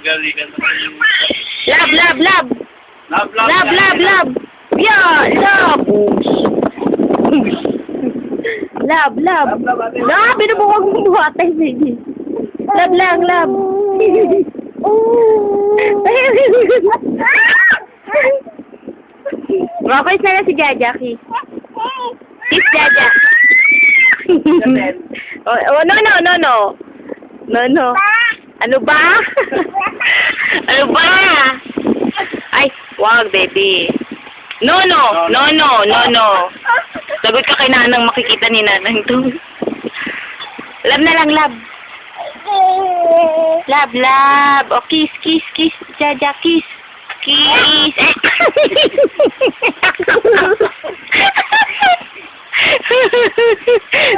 Galigan na kayo. Lab, lab, lab. Lab, lab, Lab, lab, lab. Yeah, lab. Lab, lab. Lab, binubuwag mo buhatay, baby. Lab lang, lab. Mapais na lang si Jaja, kiss. Kiss, Jaja. Oh, no, no, no, no. No, no. Ano ba? Ano ba? Ay, wag, baby. No, no, no, no, no, no. Sagot ka kay Nanang, makikita ni Nanang to. Lab na lang, lab. Lab, lab. O, kiss, kiss, kiss. Jaja, kiss. Kiss.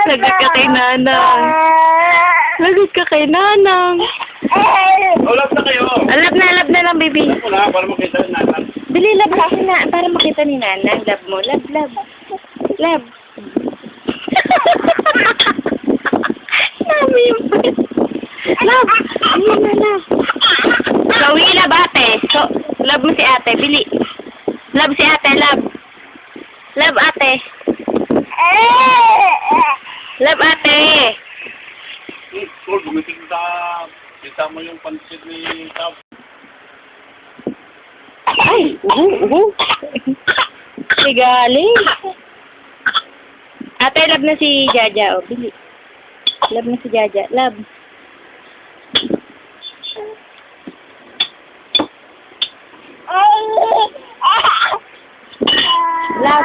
Lagot ka kay Nanang. Lagot ka kay Nanang. Oh, lab na kayo. Lab na lang, baby. Wala, para makita yung nanan. Dali, lab ka na. Para makita ni Nanang. Lab mo. Lab, lab. Lab. Lab yung pet. Lab. Ayun na, lab. Gawi, lab, ate. So, lab mo si ate. Bili. Lab si ate, lab. Lab, ate. Lab, ate. Tol, gumitin sa... Kita mo yung pansit ni Tab. Ay, Sigaling. Ate, lab na si Jaja. O, bili. Lab na si Jaja. Lab. Lab.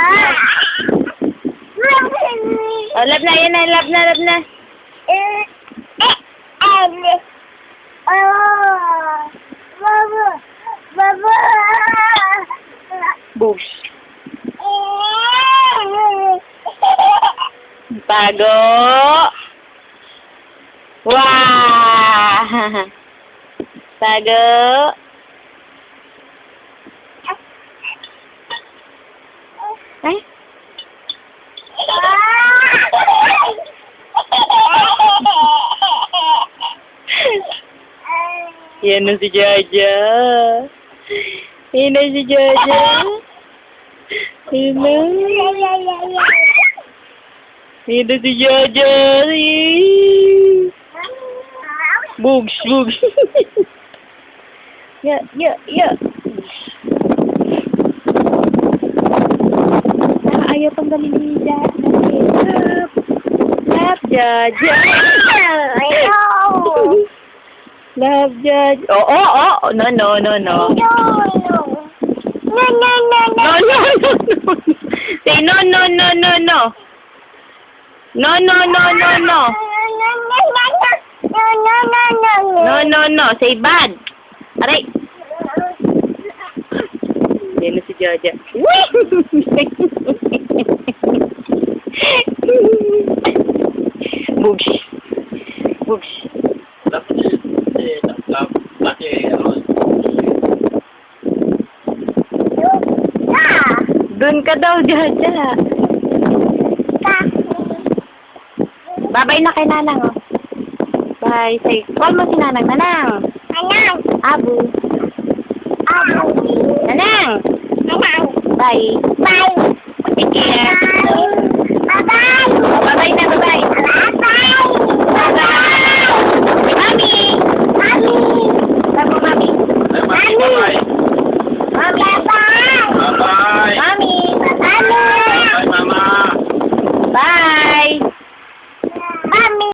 Oh, lab na. Yan na. Lab na, lab na. Boosh. Bago. Wah. Bago. Ay. Yan na si Jaja. Yan na si Jaja. Yan na. Yan na si Jaja. Bugs, bugs. Yeah. Ayaw tanggalin ni Jaja. Love Jaja. Love Jaja. Oh. No. No. Say no. No. Say bad. Aray. Yan na si Jaja. Bugs. Dapat lab. Pati, ano. Doon ka daw, Jaja. Babay na kay Nanang, oh. Bye. Say, call mo si Nanang. Nanang. Abu. Nanang. Bye.